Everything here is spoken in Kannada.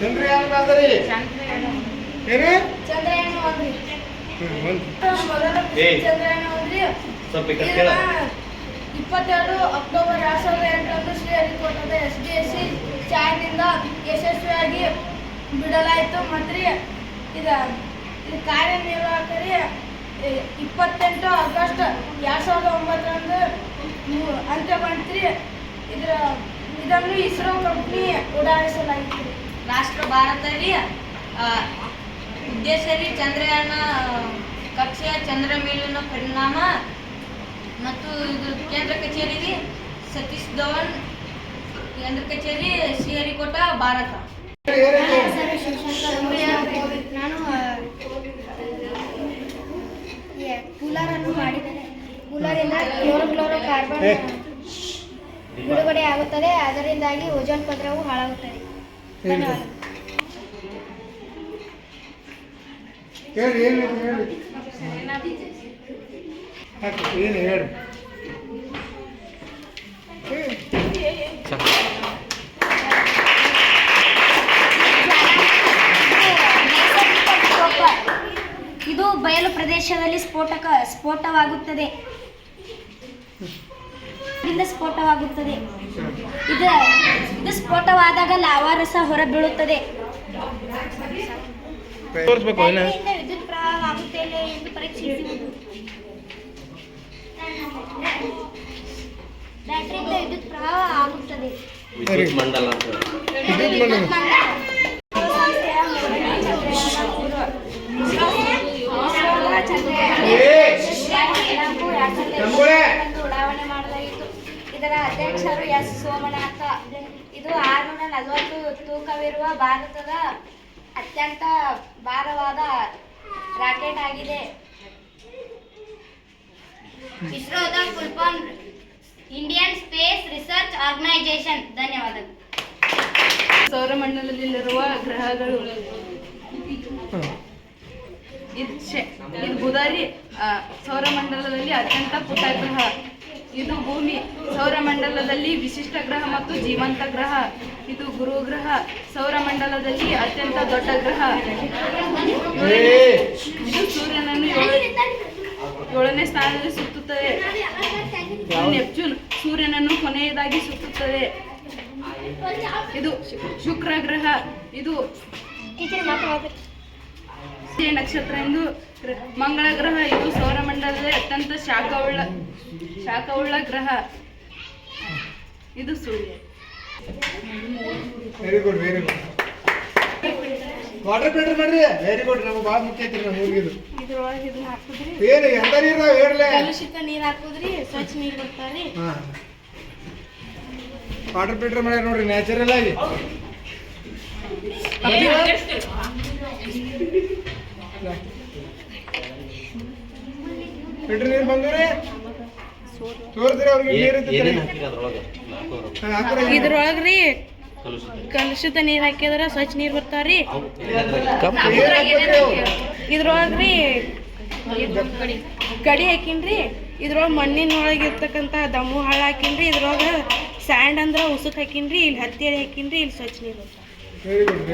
ಚಂದ್ರಯಾನ ಮಾದರಿ ಏನು ಚಂದ್ರಯಾನ ಒಂದು ಚಂದ್ರಯಾನ ಒಂದ್ರಿ 22 ಅಕ್ಟೋಬರ್ 2008 ಶ್ರೀಹರಿಕೋಟದ SDSC ಚಾಯದಿಂದ ಯಶಸ್ವಿಯಾಗಿ ಬಿಡಲಾಯಿತು ಮತ್ತು ಇದು ಕಾರ್ಯನಿರ್ವಾಹಕರಿ 28 ಆಗಸ್ಟ್ 2009 ಅಂತ್ಯಗೊಂಡ್ರಿ. ಇದನ್ನು ಇಸ್ರೋ ಕಂಪ್ನಿ ಉಡಾಯಿಸಲಾಯಿತು. ರಾಷ್ಟ್ರ ಭಾರತದಲ್ಲಿ ಉದ್ದೇಶರಿ ಚಂದ್ರಯಾನ ಕಕ್ಷೆಯ ಚಂದ್ರ ಮೇಲಿನ ಪರಿಣಾಮ ಮತ್ತು ಇದು ಕೇಂದ್ರ ಕಚೇರಿ ಸತೀಶ್ ಧವನ್ ಕೇಂದ್ರ ಕಚೇರಿ ಶ್ರೀಹರಿಕೋಟ ಭಾರತ. ನಾನು ಕೂಲರನ್ನು ಮಾಡಿದ್ದೇನೆ. ಕೂಲರಿಂದ ಕ್ಲೋರೋಫ್ಲೋರೋಕಾರ್ಬನ್ ಬಿಡುಗಡೆ ಆಗುತ್ತದೆ, ಅದರಿಂದಾಗಿ ಓಜೋನ್ ಪದರವು ಹಾಳಾಗುತ್ತದೆ. ಧನ್ಯವಾದ. ಹೇಳಿ ಏನು ಹೇಳಿ ಏನು ಹೇಳಿ ಇದು ಬಯಲು ಪ್ರದೇಶದಲ್ಲಿ ಸ್ಫೋಟವಾಗುತ್ತದೆ. ಇದು ಸ್ಫೋಟವಾದಾಗ ಲಾವಾ ರಸ ಹೊರಬೀಳುತ್ತದೆ. ವಿದ್ಯುತ್ ಪ್ರವಾಹವಾಗುತ್ತಿಲ್ಲ ಎಂದು ಪರೀಕ್ಷಿಸುವುದು. ಬ್ಯಾಟರಿಯಿಂದ ವಿದ್ಯುತ್ ಪ್ರವಾಹ ಆಗುತ್ತದೆ. ವಿದ್ಯುತ್ ಮಂಡಲ ಉಡಾವಣೆ ಮಾಡಲಾಗಿತ್ತು. ಇದರ ಅಧ್ಯಕ್ಷರು ಎಸ್ ಸೋಮನಾಥ. ಇದು 640 ತೂಕವಿರುವ ಭಾರತದ ಅತ್ಯಂತ ಭಾರವಾದ ರಾಕೆಟ್ ಆಗಿದೆ. ಇಸ್ರೋದ full form Indian Space Research Organisation. ಧನ್ಯವಾದಗಳು. ಸೌರಮಂಡಲದಲ್ಲಿರುವ ಗ್ರಹಗಳು ಇದು ಬುಧರಿ ಸೌರಮಂಡಲದಲ್ಲಿ ಅತ್ಯಂತ ಪುಟ್ಟ ಗ್ರಹ. ಇದು ಭೂಮಿ ಸೌರಮಂಡಲದಲ್ಲಿ ವಿಶಿಷ್ಟ ಗ್ರಹ ಮತ್ತು ಜೀವಂತ ಗ್ರಹ. ಇದು ಗುರು ಗ್ರಹ ಸೌರಮಂಡಲದಲ್ಲಿ ಅತ್ಯಂತ ದೊಡ್ಡ ಗ್ರಹ. ಇದು ಸೂರ್ಯನನ್ನು 7ನೇ ಸ್ಥಾನದಲ್ಲಿ ಸುತ್ತುತ್ತದೆ. ನೆಪ್ಚೂನ್ ಸೂರ್ಯನನ್ನು ಕೊನೆಯದಾಗಿ ಸುತ್ತುತ್ತದೆ. ಇದು ಶುಕ್ರ ಗ್ರಹ. ಇದು ನಕ್ಷತ್ರ ಎಂದು ಮಂಗಳ ಗ್ರಹ. ಇದು ಸೌರಮಂಡಲದಲ್ಲಿ ಅತ್ಯಂತ ಶಾಖವುಳ್ಳ ಗ್ರಹ. ಇದು ಸೂರ್ಯ. ವೆರಿ ಗುಡ್ ವಾಟರ್ ಫಿಲ್ಟರ್ ಮಾಡ್ರಿ. Very good. ನಮ್ಗೆ ಭಾಳ ಮುಖ್ಯ ಐತಿ ನಮ್ಮ ಊರಿಗಿದು. ಇದ್ರೊಳಗೆ ಇದನ್ನ ಹಾಕುದ್ರಿ, ಏನು ಎಂತ ನೀರು ನಾವು ಹೇಳಲೇ ಕಲುಷಿತ ನೀರು ಹಾಕುದ್ರಿ, ಸ್ವಚ್ಛ ನೀರು ಬರ್ತಾವ್ರಿ. ವಾಟರ್ ಫಿಲ್ಟರ್ ಮಾಡ್ಯಾರ ನೋಡ್ರಿ ನ್ಯಾಚುರಲ್ ಆಗಿ. ಫಿಲ್ಟರ್ ನೀರು ಬಂದ್ರಿ ತೋರಿಸ್ರಿ ಅವ್ರಿಗೆ ನೀರು ಇದ್ರೊಳಗ್ರಿ ಕಲುಷಿತ ನೀರು ಹಾಕಿದ್ರೆ ಸ್ವಚ್ಛ ನೀರು ಬರ್ತಾವ್ರಿ. ಇದ್ರೊಳಗ್ರಿ ಗಡಿ ಹಾಕಿನ್ರಿ. ಇದ್ರೊಳಗೆ ಮಣ್ಣಿನೊಳಗೆ ಇರ್ತಕ್ಕಂಥ ದಮ್ಮು ಹಾಳು ಹಾಕಿನ್ರಿ. ಇದ್ರೊಳಗೆ ಸ್ಯಾಂಡ್ ಅಂದ್ರೆ ಉಸುಕ್ ಹಾಕಿನ್ರಿ. ಇಲ್ಲಿ ಹತ್ತಿ ಹಾಕಿನ್ರಿ. ಇಲ್ಲಿ ಸ್ವಚ್ಛ ನೀರು. Very good.